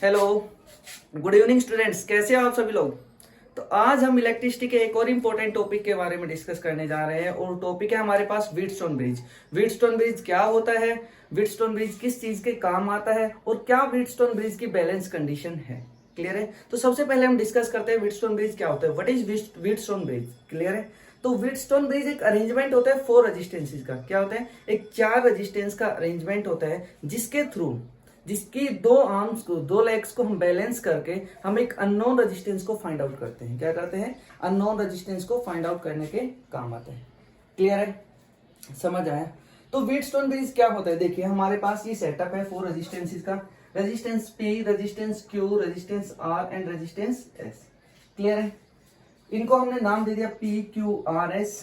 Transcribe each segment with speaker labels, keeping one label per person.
Speaker 1: Hello, good evening students. कैसे हैं आप सभी लोग। तो आज हम इलेक्ट्रिसिटी के एक और इम्पोर्टेंट टॉपिक के बारे में डिस्कस करने जा रहे हैं और टॉपिक है हमारे पास व्हीटस्टोन ब्रिज। व्हीटस्टोन ब्रिज क्या होता है, व्हीटस्टोन ब्रिज किस चीज के काम आता है और क्या व्हीटस्टोन ब्रिज की बैलेंस कंडीशन है। क्लियर है। तो सबसे पहले हम डिस्कस करते हैं व्हीटस्टोन ब्रिज क्या होता है, what is Wheatstone bridge. Clear है। तो व्हीटस्टोन ब्रिज एक अरेंजमेंट होता है 4 रेजिस्टेंसेस का। क्या होता है, एक 4 रेजिस्टेंस का अरेंजमेंट होता है जिसके थ्रू जिसकी दो आर्म्स को, दो लेग्स को हम बैलेंस करके हम एक अननोन रेजिस्टेंस को फाइंड आउट करते हैं। क्या करते हैं, अननोन रेजिस्टेंस को फाइंड आउट करने के काम आते हैं। क्लियर है, समझ आया। तो व्हीटस्टोन ब्रिज क्या होता है, देखिए हमारे पास ये सेटअप है 4 रेजिस्टेंसेस का, resistance P, resistance Q, resistance R and resistance S। Clear है। इनको हमने नाम दे दिया P, Q, R, S।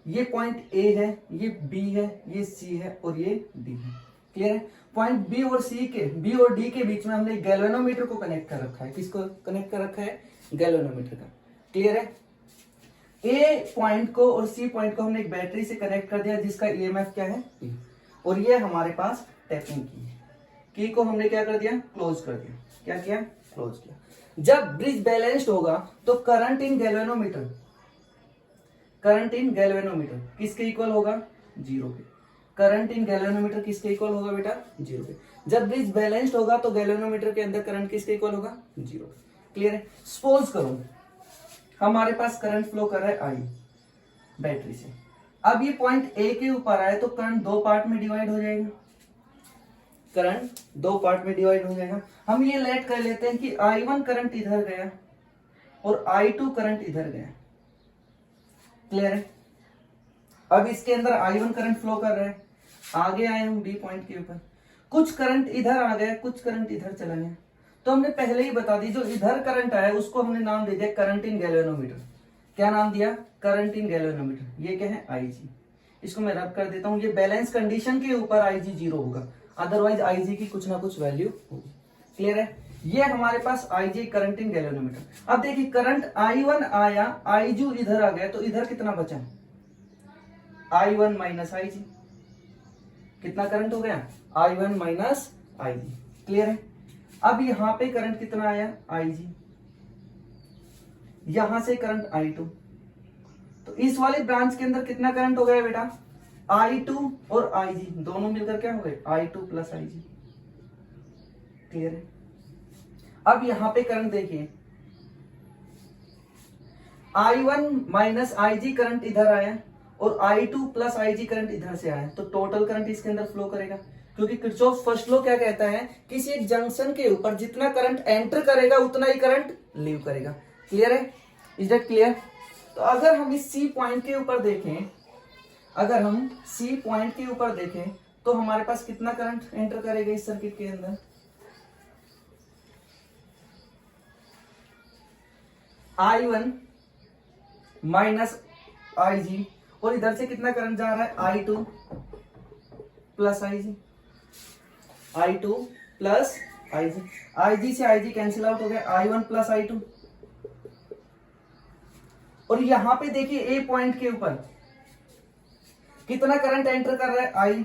Speaker 1: ये पॉइंट A है, ये B है, ये C है और ये D है। क्लियर है। पॉइंट B और D के बीच में हमने गैल्वेनोमीटर को कनेक्ट कर रखा है। किसको कनेक्ट कर रखा है, गैल्वेनोमीटर का। क्लियर है। A पॉइंट को और C पॉइंट को हमने एक बैटरी से कनेक्ट कर दिया जिसका EMF क्या है, P। और ये हमारे पास टैपिंग की है। की को हमने क्या कर दिया, क्लोज कर दिया। क्या किया, क्लोज किया। जब ब्रिज बैलेंस्ड होगा तो करंट इन गैल्वेनोमीटर किसके इक्वल होगा, 0 के। करंट इन गैल्वेनोमीटर किसके इक्वल होगा बेटा, 0 के। जब ब्रिज बैलेंस्ड होगा तो गैल्वेनोमीटर के अंदर करंट किसके इक्वल होगा, 0। क्लियर है। सपोज करो हमारे पास करंट फ्लो कर रहा है I बैटरी से। अब ये पॉइंट A के ऊपर आए तो करंट 2 पार्ट में डिवाइड हो जाएगा। करंट 2 पार्ट में डिवाइड हो जाएगा। हम ये लेट कर लेते हैं कि I1 करंट इधर गया और I2 करंट इधर गया। क्लियर है। अब इसके अंदर I1 करंट फ्लो कर रहा है, आगे आए हम B पॉइंट के ऊपर, कुछ करंट इधर आ गया, कुछ करंट इधर चला गया। तो हमने पहले ही बता दी, जो इधर करंट आया उसको हमने नाम दे दिया करंट इन गैल्वेनोमीटर। क्या नाम दिया, करंट इन गैल्वेनोमीटर। ये क्या है, IG। इसको मैं रब कर देता हूं, ये बैलेंस कंडीशन के ऊपर IG 0 होगा, अदरवाइज IG की कुछ ना कुछ वैल्यू होगी। क्लियर है। ये हमारे पास IG करंट इन गैल्वेनोमीटर। अब देखिए करंट I1 आया, I2 इधर आ गया, तो इधर कितना बचा, I1 माइनस IG। कितना करंट हो गया, I1 माइनस IG। क्लियर है। अब यहां पे करंट कितना आया, IG। यहां से करंट I2। तो इस वाले ब्रांच के अंदर कितना करंट हो गया बेटा, I2 और IG दोनों मिलकर क्या हो गए, I2 प्लस IG। क्लियर है। अब यहां पे करंट देखिए, I1 माइनस IG करंट इधर आया और I2 प्लस IG करंट इधर से आया, तो टोटल करंट इसके अंदर फ्लो करेगा। क्योंकि किरचॉफ फर्स्ट लॉ क्या कहता है, किसी एक जंक्शन के ऊपर जितना करंट एंटर करेगा उतना ही करंट लीव करेगा। क्लियर है, इज दैट क्लियर। तो अगर हम इस C पॉइंट के ऊपर देखें, अगर हम C पॉइंट के ऊपर देखें तो हमारे पास कितना करंट एंटर करेगा इस सर्किट के अंदर, I1 माइनस IG और इधर से कितना करंट जा रहा है, I2 plus IG। I2 plus IG से IG कैंसिल आउट हो गया, I1 प्लस I2। और यहां पे देखिए A पॉइंट के ऊपर कितना करंट एंटर कर रहा है, I।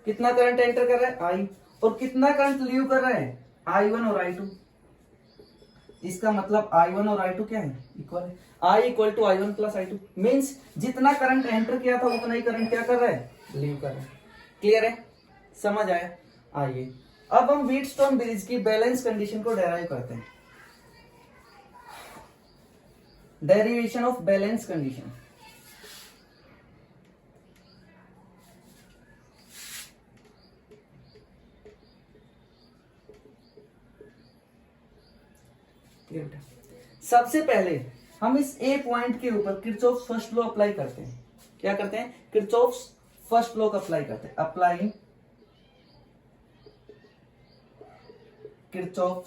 Speaker 1: कितना करंट एंटर कर रहा है, I। और कितना करंट लीव कर रहा है, I1 और I2। इसका मतलब I1 और I2 क्या है, इक्वल है। I equal to I1 plus I2 means जितना करंट एंटर किया था उतना ही करंट क्या कर रहा है, लीव कर रहा है। क्लियर है, समझ आया। आइए अब हम व्हीटस्टोन ब्रिज की बैलेंस कंडीशन को डेराइव करते हैं। Derivation of balance condition. सबसे पहले हम इस A पॉइंट के ऊपर किरचॉफ फर्स्ट लॉ अप्लाई करते हैं। क्या करते हैं, किरचॉफ फर्स्ट लॉ का अप्लाई करते हैं। Apply Kirchhoff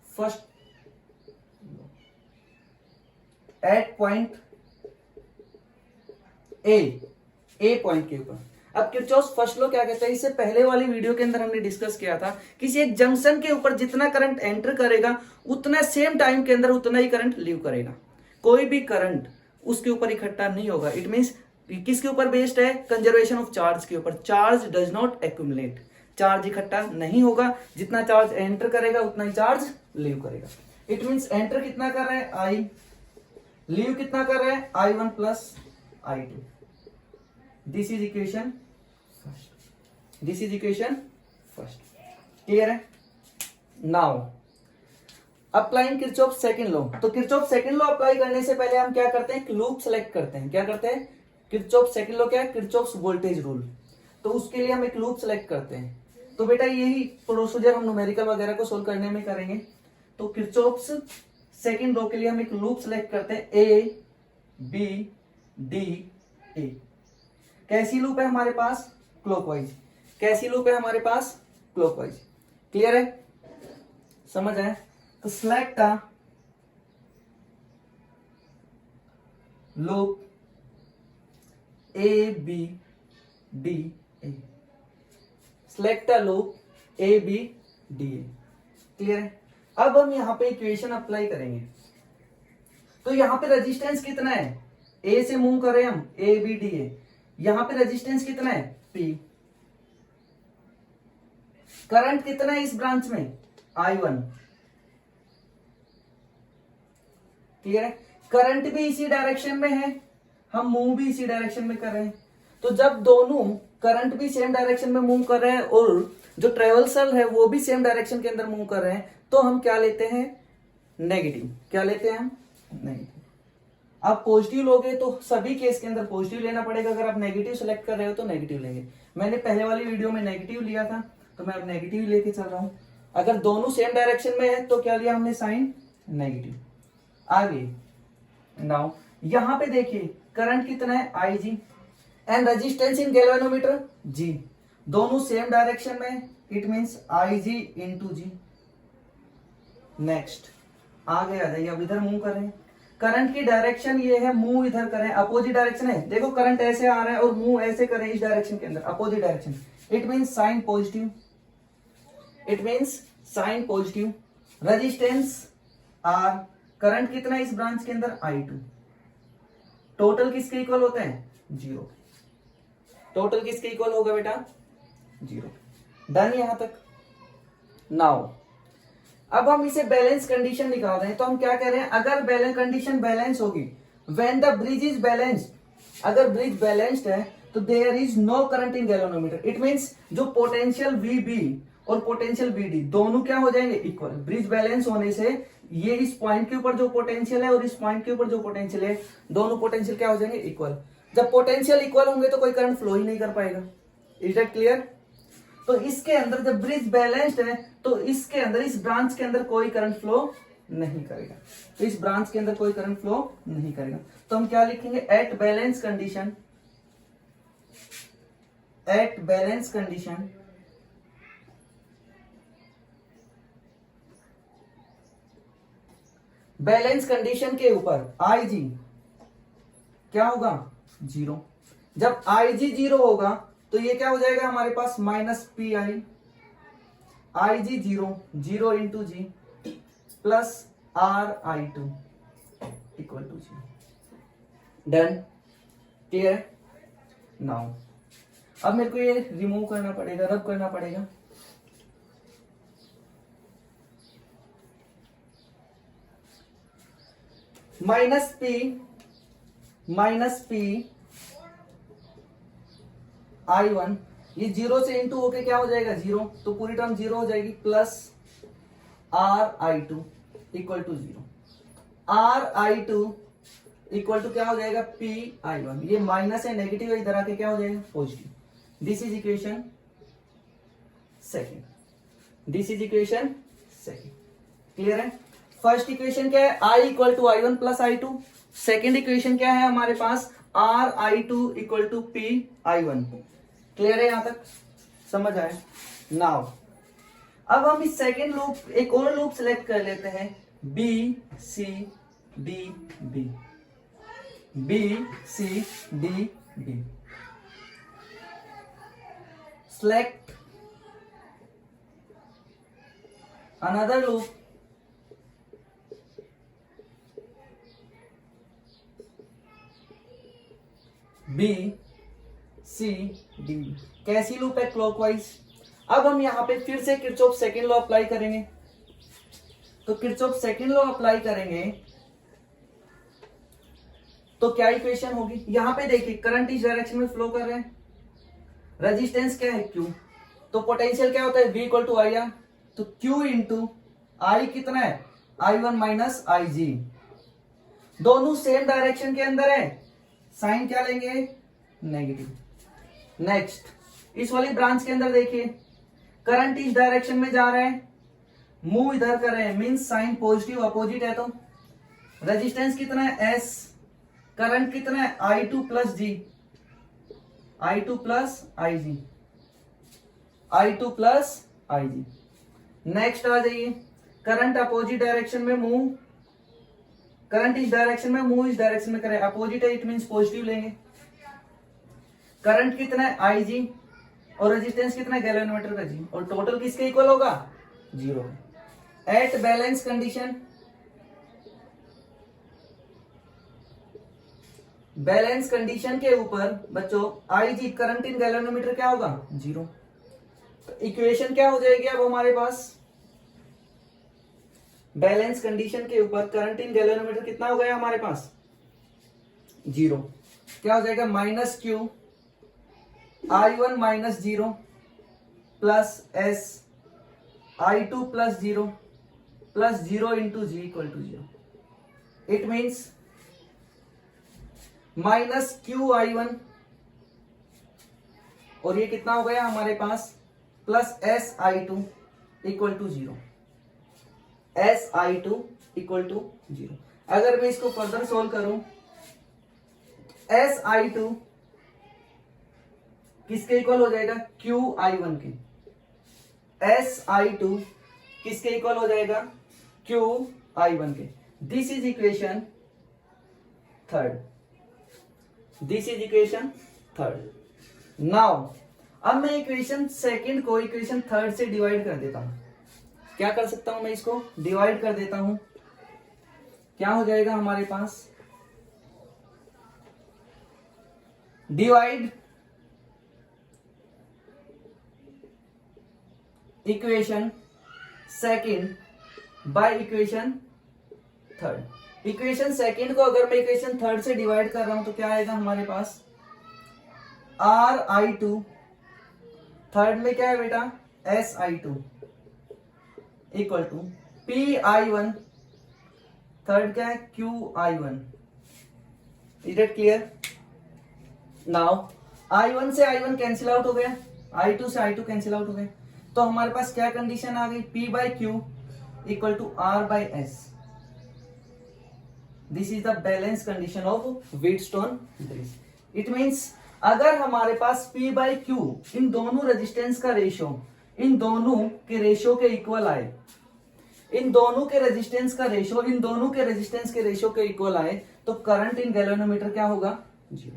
Speaker 1: first at point A point के ऊपर। अब किरचॉफ फर्स्ट लॉ क्या कहता है, इससे पहले वाली वीडियो के अंदर हमने डिस्कस किया था, किसी एक जंक्शन के ऊपर जितना करंट एंटर करेगा उतना सेम टाइम के अंदर उतना ही करंट लीव करेगा। कोई भी करंट उसके ऊपर इकट्ठा नहीं होगा। इट मींस किसके ऊपर बेस्ड है, कंजर्वेशन ऑफ चार्ज के ऊपर। Charge does not accumulate, charge इकट्ठा नहीं होगा, जितना चार्ज एंटर करेगा उतना ही चार्ज लीव करेगा। इट मीन्स एंटर कितना कर रहा है आई, लीव कितना कर रहा है I1 plus I2। This is equation first, this is equation first. Clear है? Now applying Kirchhoff second law. तो किरचॉफ सेकंड लॉ अप्लाई करने से पहले हम क्या करते हैं, एक लूप सेलेक्ट करते हैं। क्या करते हैं? किरचॉफ सेकंड लॉ क्या है? Kirchhoff's voltage rule. तो उसके लिए हम एक लूप सेलेक्ट करते हैं। तो बेटा यही प्रोसीजर हम न्यूमेरिकल वगैरह को सोल्व करने में करेंगे। तो किरचॉफ्स सेकंड लॉ के लिए हम एक लूप सेलेक्ट करते हैं, ए बी डी ए। कैसी लूप है हमारे पास? क्लॉकवाइज। कैसी लूप है हमारे पास? क्लॉकवाइज। क्लियर है? समझ आए? तो select a loop A B D A, select a loop A B D A. Clear है? अब हम यहां पे इक्वेशन अप्लाई करेंगे। तो यहां पे रेजिस्टेंस कितना है? ए से मूव कर रहे हैं हम, ए बी डी ए। यहां पे रेजिस्टेंस कितना है? पी। करंट कितना है इस ब्रांच में? I1। क्लियर है? करंट भी इसी डायरेक्शन में है, हम मूव भी इसी डायरेक्शन में कर रहे हैं। तो जब दोनों करंट भी सेम डायरेक्शन में मूव कर रहे हैं और जो ट्रेवल्सल है वो भी सेम डायरेक्शन के अंदर मूव कर रहे हैं, तो हम क्या लेते हैं? नेगेटिव। क्या लेते हैं हम? नेगेटिव। आप पॉजिटिव लोगे तो सभी केस के अंदर पॉजिटिव लेना पड़ेगा, अगर आप नेगेटिव सेलेक्ट कर रहे हो तो नेगेटिव लेंगे। मैंने पहले वाली वीडियो में नेगेटिव लिया था, तो मैं अब नेगेटिव लेके चल रहा हूं। अगर दोनों सेम डायरेक्शन में है तो क्या लिया हमने? Sign negative. आगे नाउ यहां पे देखिए करंट कितना है? I G and resistance in galvanometer G। दोनों सेम डायरेक्शन में, it means I G into G। Next आगे आ जाइए, अब इधर मूव कर रहे हैं। करंट की डायरेक्शन ये है, मूव इधर करें, अपोजिट डायरेक्शन है। देखो करंट ऐसे आ रहा है और मूव ऐसे करें इस डायरेक्शन के अंदर, opposite direction. It means sign positive, it means sign positive. Resistance R। Current कितना है इस ब्रांच के अंदर? I2। टोटल किसके इक्वल होते हैं? 0। टोटल किसके इक्वल होगा बेटा? 0। डन यहां तक। नाउ अब हम इसे बैलेंस कंडीशन निकाल रहे हैं। तो हम क्या कह रहे हैं? अगर बैलेंस कंडीशन बैलेंस होगी, when the bridge is balanced, अगर ब्रिज बैलेंस्ड है तो there is no current in galvanometer. It means जो पोटेंशियल VB और पोटेंशियल VD दोनों क्या हो जाएंगे? इक्वल। ब्रिज बैलेंस होने से ये इस पॉइंट के ऊपर जो पोटेंशियल है और इस पॉइंट के ऊपर जो पोटेंशियल है, दोनों पोटेंशियल क्या हो जाएंगे? इक्वल। जब पोटेंशियल इक्वल होंगे तो कोई करंट फ्लो ही नहीं कर पाएगा। Is that clear? तो इसके अंदर जब ब्रिज बैलेंस्ड है तो इसके अंदर, इस ब्रांच के अंदर कोई करंट फ्लो नहीं करेगा। तो इस ब्रांच के अंदर कोई करंट फ्लो नहीं करेगा। तो हम क्या लिखेंगे? At balance condition, at balance condition balance condition के ऊपर IG क्या होगा? 0। जब IG 0 होगा तो ये क्या हो जाएगा हमारे पास? Minus PI। IG 0, 0 into G plus RI2 equal to 0। Done. Clear? Now अब मेरे को ये रिमूव करना पड़ेगा, रब करना पड़ेगा। माइनस P I1, ये 0 से इंटू होके क्या हो जाएगा? 0। तो पूरी टर्म 0 हो जाएगी, plus RI2 equal to 0। RI2 equal to क्या हो जाएगा? PI1। ये माइनस है, नेगेटिव है, इधर आके क्या हो जाएगा? Positive. This is equation second, this is equation second. Clear है? फर्स्ट इक्वेशन क्या है? I equal to I1 plus I2। Second equation क्या है हमारे पास? RI2 equal to PI1। Clear है? यहां तक समझ आए? नाउ अब हम इस सेकेंड लूप, एक और लूप सिलेक्ट कर लेते हैं, B C D B, B C D B। select another loop B C D। कैसी लूप है? क्लॉकवाइज। अब हम यहाँ पे फिर से किरचॉफ सेकंड लॉ अप्लाई करेंगे। तो किरचॉफ सेकंड लॉ अप्लाई करेंगे तो क्या इक्वेशन होगी, यहां पे देखिए करंट इस डायरेक्शन में फ्लो कर रहे हैं, रेजिस्टेंस क्या है Q, तो पोटेंशियल क्या होता है V equal to I R, तो Q इंटू आई कितना है I1 माइनस IG, दोनों सेम डायरेक्शन के अंदर है, साइन क्या लेंगे नेगेटिव। नेक्स्ट इस वाली ब्रांच के अंदर देखिए करंट इस डायरेक्शन में जा रहा है, मूव इधर कर रहे हैं, मींस साइन पॉजिटिव अपोजिट है, तो रेजिस्टेंस कितना है S, करंट कितना है I2 plus G, I2 plus IG, I2 plus IG। Next आ जाइए करंट अपोजिट डायरेक्शन में मूव, करंट इस डायरेक्शन में मूव इस डायरेक्शन में करें, अपोजिट है इट मींस पॉजिटिव लेंगे। करंट कितना है IG और रेजिस्टेंस कितना है गैल्वेनोमीटर का G, और टोटल किसके इक्वल होगा 0। At balance condition, balance condition के ऊपर बच्चों IG करंट इन गैल्वेनोमीटर क्या होगा 0। तो इक्वेशन क्या हो जाएगी अब हमारे पास, बैलेंस कंडीशन के ऊपर करंट इन गैल्वेनोमीटर कितना हो गया हमारे पास 0, क्या हो जाएगा minus Q I1 minus 0 plus S I2 plus 0 plus 0 into G equal to 0। It means minus QI1 और ये कितना हो गया हमारे पास plus SI2 equal to 0, SI2 equal to 0। अगर मैं इसको फर्दर सोल्व करूं SI2 किसके इक्वल हो जाएगा QI1 के, SI2 किसके इक्वल हो जाएगा QI1 के। This is equation third, this is equation third. Now अब मैं इक्वेशन सेकंड को इक्वेशन थर्ड से डिवाइड कर देता हूं, क्या कर सकता हूं मैं इसको डिवाइड कर देता हूं, क्या हो जाएगा हमारे पास divide equation second by equation third. Equation second को अगर मैं इक्वेशन थर्ड से डिवाइड कर रहा हूं तो क्या आएगा हमारे पास RI2, थर्ड में क्या है बेटा SI2 equal to PI1, third क्या है QI1। Is it clear? Now I1 से I1 कैंसिल आउट हो गया, I2 से I2 कैंसिल आउट हो गया, तो हमारे पास क्या कंडीशन आ गई P by Q equal to R by S। This is the balance condition of Wheatstone bridge. It means अगर हमारे पास P बाई क्यू इन दोनों रेजिस्टेंस का रेशियो, इन दोनों के रेशियो के इक्वल आए, इन दोनों के रेजिस्टेंस का रेशियो इन दोनों के रेजिस्टेंस के रेशियो के इक्वल आए, तो करंट इन गैल्वेनोमीटर क्या होगा 0।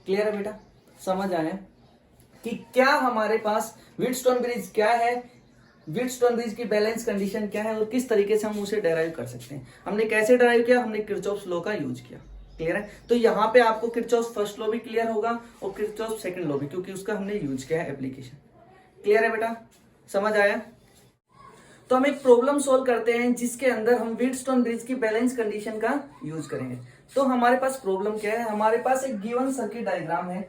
Speaker 1: क्लियर है बेटा? समझ आया कि क्या हमारे पास व्हीटस्टोन ब्रिज क्या है, व्हीटस्टोन ब्रिज की बैलेंस कंडीशन क्या है और किस तरीके से हम उसे डेराइव कर सकते हैं। हमने कैसे डेराइव किया, हमने किरचॉफ्स लॉ का यूज किया। क्लियर है? तो यहाँ पे आपको किरचॉफ्स फर्स्ट लॉ भी क्लियर होगा और किरचॉफ्स सेकंड लॉ भी, क्योंकि उसका हमने यूज किया है एप्लीकेशन। क्लियर है बेटा? समझ आया? तो हम एक प्रॉब्लम सोल्व करते हैं जिसके अंदर हम व्हीटस्टोन ब्रिज की बैलेंस कंडीशन का यूज करेंगे। तो हमारे पास प्रॉब्लम क्या है, हमारे पास एक गिवन सर्किट डायग्राम है,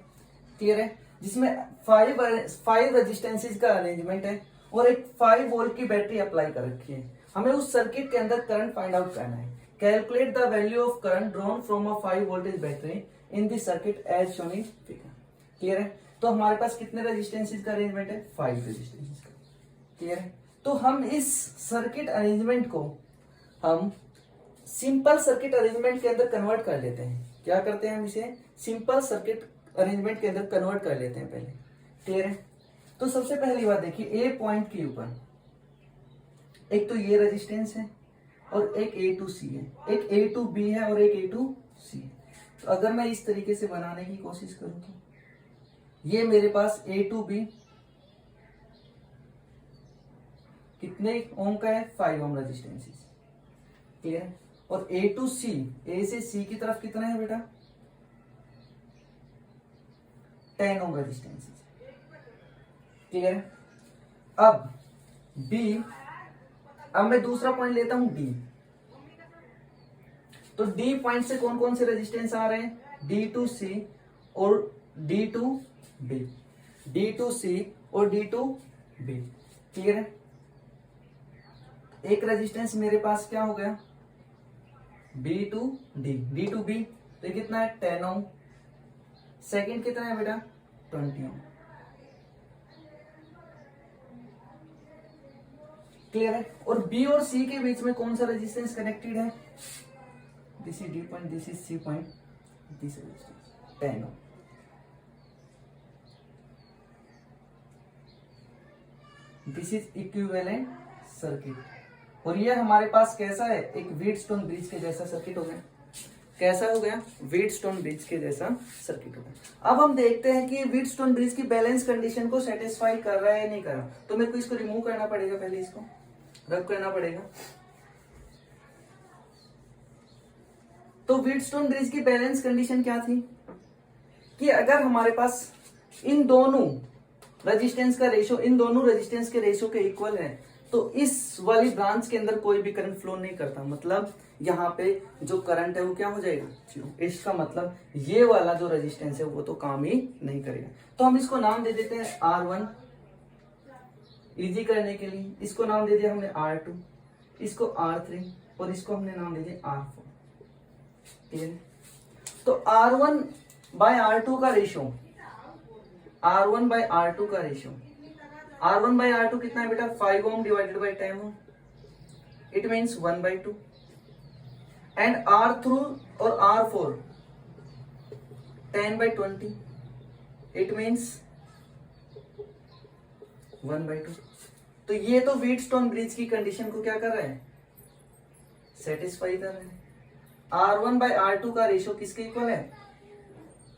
Speaker 1: क्लियर है, जिसमें 5 रेजिस्टेंसेस का अरेंजमेंट है और एक 5 वोल्ट की बैटरी अप्लाई कर रखी है। हमें उस सर्किट के अंदर करंट फाइंड आउट करना है। Calculate the value of current drawn from a 5 voltage battery in this circuit as shown in figure. Clear है? तो हमारे पास कितने रेजिस्टेंसेस का अरेंजमेंट है, 5 रेजिस्टेंसेस का। क्लियर है? तो हम इस सर्किट अरेंजमेंट को हम सिंपल सर्किट अरेंजमेंट के अंदर कन्वर्ट कर लेते हैं। क्या करते हैं, हम इसे सिंपल सर्किट अरेंजमेंट के अंदर कन्वर्ट कर लेते हैं पहले। क्लियर है? तो सबसे पहली बात देखिए, ए पॉइंट के ऊपर एक तो ये रेजिस्टेंस है और एक A2C है, एक A2B है और एक A2C है। तो अगर मैं इस तरीके से बनाने की कोशिश करूं तो ये मेरे पास A2B कितने ओम का है, 5 ओम रेजिस्टेंसेस। क्लियर है? और A2C, A से C की तरफ कितना है बेटा, 10 ओम रेजिस्टेंसेस। क्लियर है? अब बी, अब मैं दूसरा पॉइंट लेता हूं डी। तो डी पॉइंट से कौन कौन से रेजिस्टेंस आ रहे हैं? डी टू सी और D to B, D to C और डी टू बी। क्लियर है? एक रेजिस्टेंस मेरे पास क्या हो गया? B to D, D to B, तो कितना है? 10 ओम। सेकेंड कितना है बेटा? 20 ओम। क्लियर है? और बी और सी के बीच में कौन सा रेजिस्टेंस कनेक्टेड है? This is D point, this is C point, this resistance 10 ohm. This is equivalent circuit. और ये हमारे पास कैसा है? एक व्हीटस्टोन ब्रिज के जैसा सर्किट हो गया। कैसा हो गया? व्हीटस्टोन ब्रिज के जैसा सर्किट हो गया। अब हम देखते हैं कि व्हीटस्टोन ब्रिज की बैलेंस कंडीशन को सेटिस्फाई कर रहा है या नहीं कर रहा। तो मेरे को इसको रिमूव करना पड़ेगा, पहले इसको रब करना पड़ेगा। तो व्हीटस्टोन ब्रिज की बैलेंस कंडीशन क्या थी? कि अगर हमारे पास इन दोनों रेजिस्टेंस का रेशियो, इन दोनों रेजिस्टेंस के रेशियो के इक्वल है, तो इस वाली ब्रांच के अंदर कोई भी करंट फ्लो नहीं करता। मतलब यहाँ पे जो करंट है वो क्या हो जाएगा? जीरो। इसका मतलब ये वाला जो रेजिस्टेंस है वो तो काम ही नहीं करेगा। तो हम इसको नाम दे देते हैं R1, इजी करने के लिए। इसको नाम दे दिया हमने R2, इसको R3 और इसको हमने नाम दे दिया R4। ठीक है? तो R1 बाय R2 का रेशियो, R1 बाय R2 का रेशियो, R1 बाय R2 कितना है बेटा? 5 ohm divided by 10 ohm, it means 1/2। And R3 और R4 10/20, इट मीन्स 1/2। तो ये तो व्हीटस्टोन ब्रिज की कंडीशन को क्या कर रहे हैं? सेटिस्फाई कर रहे हैं। R1 बाय R2 का रेशियो किसके इक्वल है?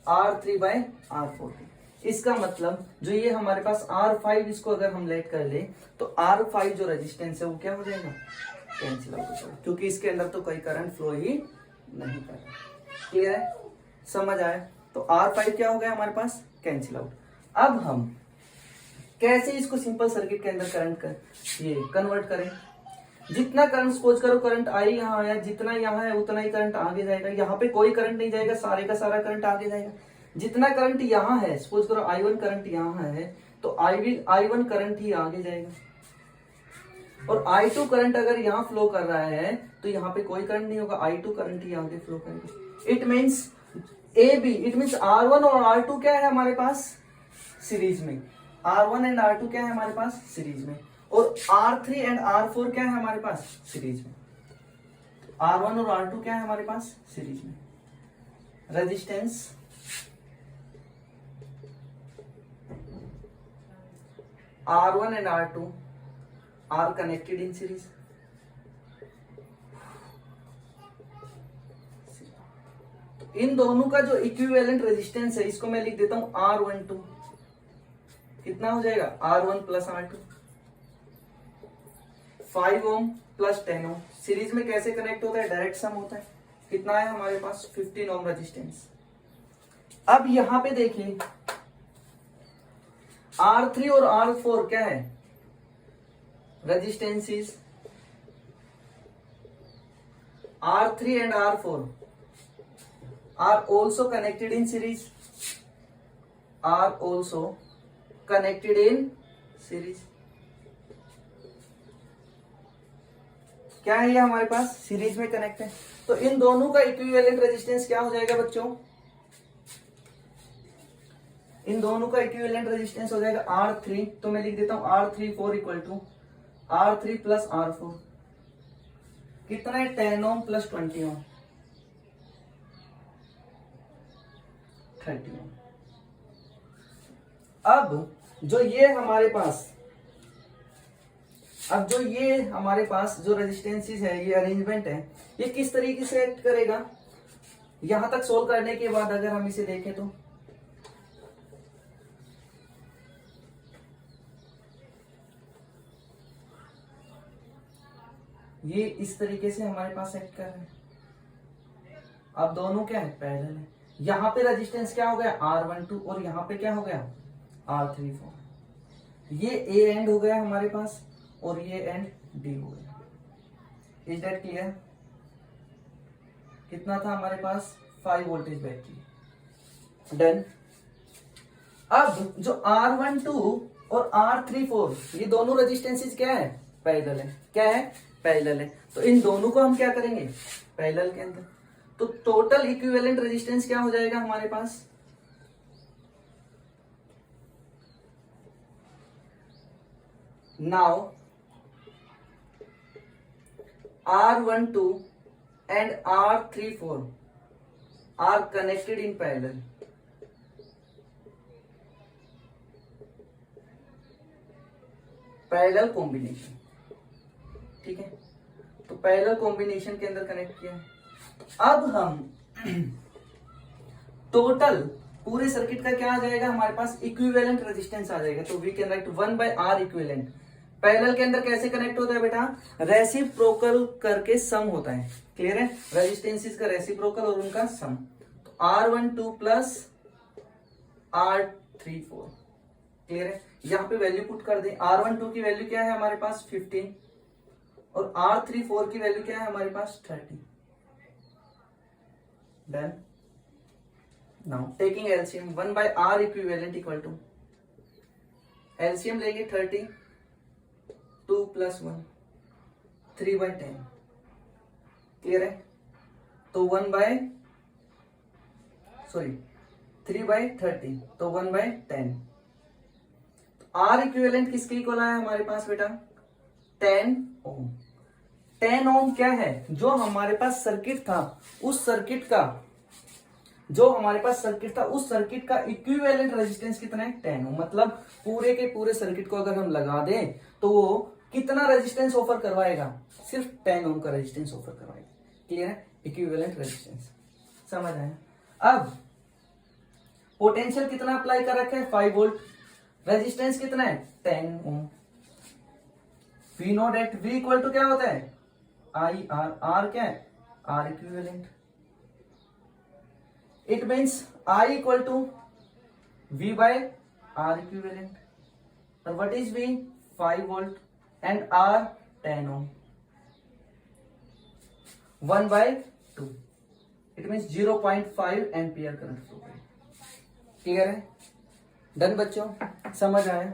Speaker 1: R3 बाय R4 के। इसका मतलब जो ये हमारे पास R5, इसको अगर हम लेट कर ले तो R5 जो रेजिस्टेंस है वो क्या हो जाएगा? कैंसिल आउट हो जाएगा, क्योंकि इसके अंदर तो कोई करंट फ्लो ही नहीं कर रहा। क्लियर है? समझ आया? तो R5 क्या हो गया हमारे पास? Cancel out. अब हम कैसे इसको सिंपल सर्किट के अंदर करंट ये कन्वर्ट करें? जितना करंट सपोज करो करंट आई यहाँ आया, जितना यहाँ है उतना ही करंट आगे जाएगा। यहाँ पे कोई करंट नहीं जाएगा, सारे का सारा करंट आगे जाएगा। जितना करंट यहाँ है, सपोज करो I1 करंट यहाँ है, तो I1 करंट ही आगे जाएगा। और I2 करंट अगर यहाँ फ्लो कर रहा है तो यहाँ पे कोई करंट नहीं होगा, I2 करंट ही आगे फ्लो करेगा। It means AB, it means R1 और R2 क्या है हमारे पास? सीरीज में। R1 एंड R2 क्या है हमारे पास? सीरीज में। और R3 एंड R4 क्या है हमारे पास? सीरीज में। R1 और R2 क्या है हमारे पास? सीरीज में। Resistance R1 and R2 are connected in series. तो इन दोनों का जो इक्विवेलेंट रेजिस्टेंस है इसको मैं लिख देता हूं R12। कितना हो जाएगा? R1 plus R2। 5 ohm plus 10 ओम। सीरीज में कैसे कनेक्ट होता है? डायरेक्ट सम होता है। कितना है हमारे पास? 15 ओम रेजिस्टेंस। अब यहां पे देखिए R3 और R4 क्या है? Resistances. R3 and R4 are also connected in series. Are also connected in series. क्या है ये हमारे पास? सीरीज में कनेक्ट है। तो इन दोनों का इक्विवेलेंट रेजिस्टेंस क्या हो जाएगा बच्चों? इन दोनों का इक्विवेलेंट रेजिस्टेंस हो जाएगा R3। तो मैं लिख देता हूं R34 equal to R3 plus R4। कितना है? 10 ओम प्लस 20 ओम, 30 ओम। अब जो ये हमारे पास जो रेजिस्टेंसेस है, ये अरेंजमेंट है, ये किस तरीके से एक्ट करेगा? यहां तक सोल्व करने के बाद अगर हम इसे देखें तो ये इस तरीके से हमारे पास एक्ट कर रहे हैं। अब दोनों क्या है? पैरेलल है। यहां पे रेजिस्टेंस क्या हो गया? R12 और यहां पे क्या हो गया? R34। ये ए एंड हो गया हमारे पास और ये एंड डी हो गया। Is that clear? कितना था हमारे पास? 5 वोल्टेज बैटरी। डन। अब जो R12 और R34 ये दोनों रेजिस्टेंसेस क्या है? पैरेलल है। क्या है? पैरेलल है। तो इन दोनों को हम क्या करेंगे? पैरेलल के अंदर। तो टोटल इक्विवेलेंट रेजिस्टेंस क्या हो जाएगा हमारे पास? Now R12 and R34 are connected in parallel. Parallel combination, ठीक है। तो पैरेलल कॉम्बिनेशन के अंदर कनेक्ट किया है। अब हम टोटल पूरे सर्किट का क्या आ जाएगा हमारे पास? इक्विवेलेंट रेजिस्टेंस आ जाएगा। तो we can write 1/R equivalent. Parallel के अंदर कैसे कनेक्ट होता है बेटा? रेसिप्रोकल करके सम होता है। क्लियर है? रेजिस्टेंसेस का रेसिप्रोकल और उनका सम। तो R12 प्लस R34। क्लियर है? यहां पे वैल्यू पुट कर दें। R12 की वैल्यू क्या है हमारे पास? 15 और R34 की वैल्यू क्या है हमारे पास? 30। Done. Now taking LCM 1/R equivalent equal to LCM लेंगे 30, 2 + 1 3/10। क्लियर है? तो 3/30 तो 1/10। आर इक्विवेलेंट किसके इक्वल आया हमारे पास बेटा? 10 ओम। 10 ओम क्या है? जो हमारे पास सर्किट था उस सर्किट का इक्विवेलेंट रेजिस्टेंस कितना है? 10 ओम। मतलब पूरे के पूरे सर्किट को अगर हम लगा दें तो वो कितना रेजिस्टेंस ऑफर करवाएगा? सिर्फ 10 ओम का रेजिस्टेंस ऑफर करवाएगा। क्लियर है? Equivalent resistance. समझ आया? अब पोटेंशियल कितना अप्लाई कर रखा है? 5 वोल्ट। रेजिस्टेंस कितना है? 10 ohm. We know that V equal to क्या होता है? I R. आर क्या है? R equivalent. It means I equal to V/R equivalent. और what is V? 5 volt and R 10 ohm. 1/2। It means 0.5 ampere current flow करेगा। Clear है? Done बच्चों? समझ आया?